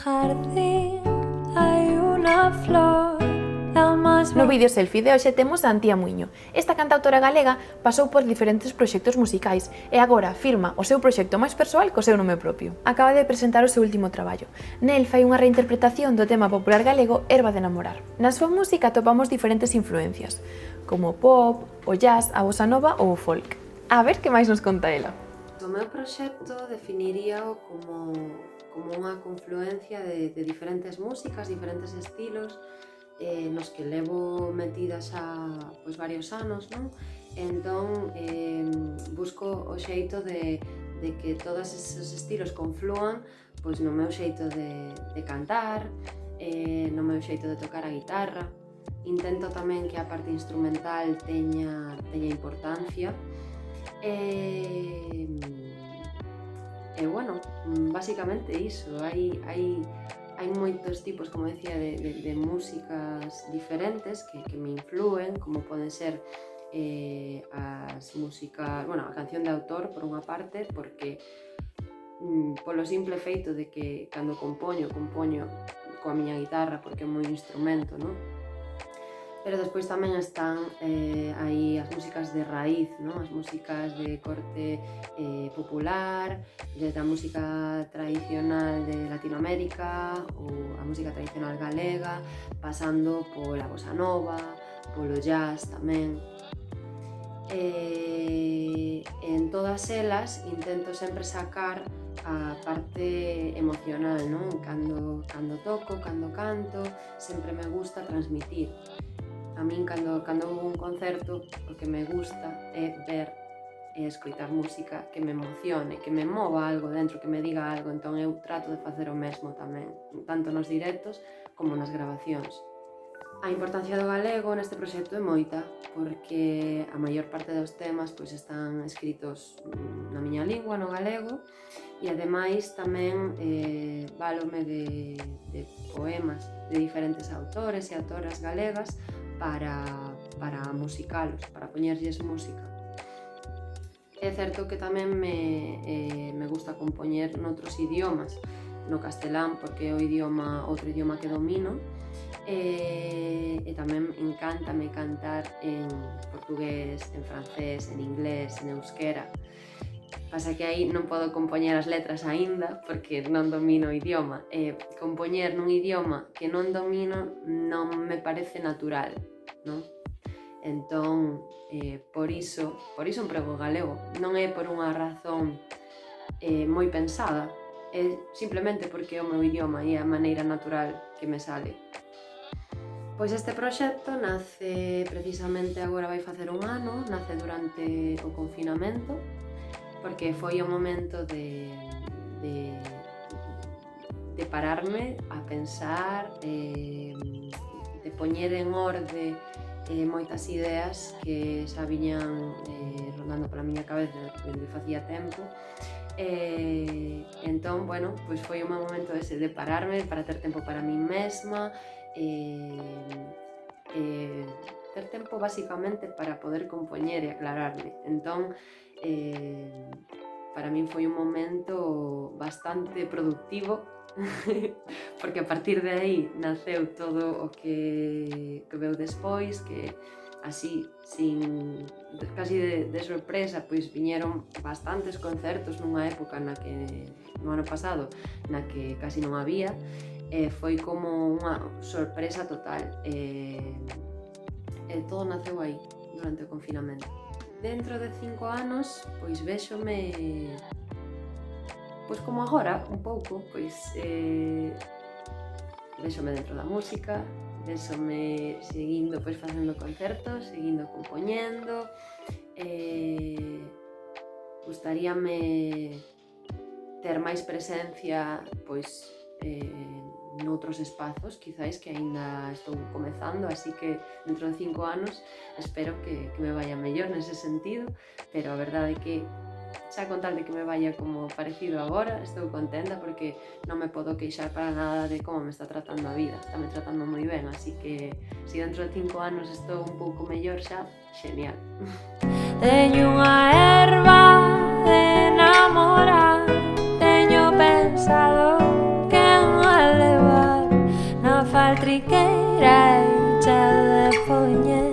jardín hay una flor. No vídeo selfie de hoxe temos a Antía Muiño. Esta cantautora galega pasou por diferentes proxectos musicais e agora firma o seu proxecto máis persoal co seu nome propio. Acaba de presentar o seu último traballo. Nel fai unha reinterpretación do tema popular galego Herba de namorar. Na súa música atopamos diferentes influencias, como o pop, o jazz, a bossa nova ou o folk. A ver que máis nos conta ela. O meu proxecto definiríao como unha confluencia de diferentes músicas, diferentes estilos, nos que levo metida xa varios anos, non? Entón, busco o xeito de que todos esos estilos conflúan no meu xeito de cantar, no meu xeito de tocar a guitarra. Intento tamén que a parte instrumental teña importancia. Bueno, basicamente iso, hai moitos tipos, como decía, de músicas diferentes que me influen, como poden ser as músicas, a canción de autor por unha parte, porque polo simple feito de que cando compoño coa miña guitarra, porque é moi instrumento, non? Pero despois tamén están aí as músicas de raíz, non? As músicas de corte popular, desde a música tradicional de Latinoamérica ou a música tradicional galega, pasando pola bossa nova, polo jazz tamén. En todas elas intento sempre sacar a parte emocional, non? Cando toco, cando canto, sempre me gusta transmitir. A min, cando vou a un concerto, o que me gusta é ver e escoitar música que me emocione, que me mova algo dentro, que me diga algo. Entón eu trato de facer o mesmo tamén, tanto nos directos como nas grabacións. A importancia do galego neste proxecto é moita, porque a maior parte dos temas están escritos na miña lingua, no galego, e ademais tamén válome de poemas de diferentes autores e autoras galegas para musicalos, para poñerlles música. É certo que tamén me gusta compoñer noutros idiomas, no castelán porque é outro idioma que domino, e tamén encántame cantar en portugués, en francés, en inglés, en euskera. Pasa que aí non podo compoñer as letras aínda porque non domino o idioma. Compoñer nun idioma que non domino non me parece natural, non? Entón, por iso emprego o galego. Non é por unha razón moi pensada, é simplemente porque é o meu idioma e é a maneira natural que me sale. Pois este proxecto nace precisamente agora vai facer un ano, nace durante o confinamento, porque foi o momento de pararme a pensar, de poñer en orde moitas ideas que xa viñan rondando pola miña cabeza desde facía tempo. Entón, foi o meu momento ese de pararme para ter tempo para min mesma, ter tempo basicamente para poder compoñer e aclararme. Entón, para min foi un momento bastante productivo porque a partir de aí naceu todo o que veu despois, que así, casi de sorpresa, viñeron bastantes concertos nunha época no ano pasado, na que casi non había. Foi como unha sorpresa total, todo naceu aí durante o confinamento. Dentro de 5 anos, véxome como agora, un pouco, véxome dentro da música, véxome seguindo facendo concertos, seguindo compoñendo. Gustaríame ter máis presencia noutros espazos, quizáis, que aínda estou comezando, así que dentro de 5 anos espero que me vaya mellor nese sentido, pero a verdade é que xa con tal de que me vaya como parecido agora, estou contenta porque non me podo queixar para nada de como me está tratando a vida. Está me tratando moi ben, así que se dentro de 5 anos estou un pouco mellor xa, genial. Teño unha herba de namorar, teño pensado que é unha faltriqueira hecha de poñer.